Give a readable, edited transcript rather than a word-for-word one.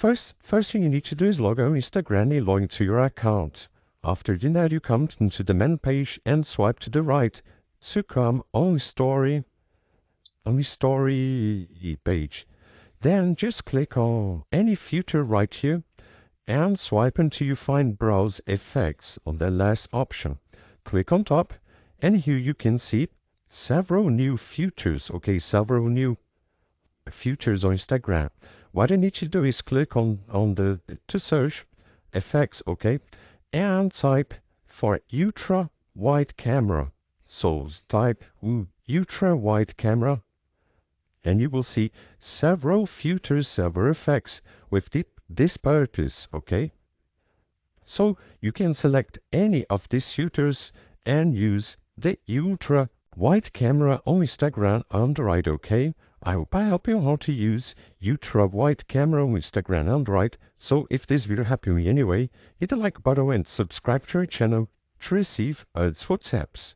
First thing you need to do is log on Instagram and log into your account. After doing that, you come into the main page and swipe to the right to come on story page. Then just click on any filter right here and swipe until you find browse effects on the last option. Click on top and here you can see several new filters, okay, several new filters on Instagram. What I need to do is click on the to search effects, okay, and type for ultra wide camera. So type ultra wide camera and you will see several filters, several effects with this purpose, okay? So you can select any of these filters and use the ultra wide camera on Instagram Android, okay? I hope I help you how to use ultra wide camera on Instagram Android. So if this video helped you in any way, hit the like button and subscribe to our channel to receive its footsteps.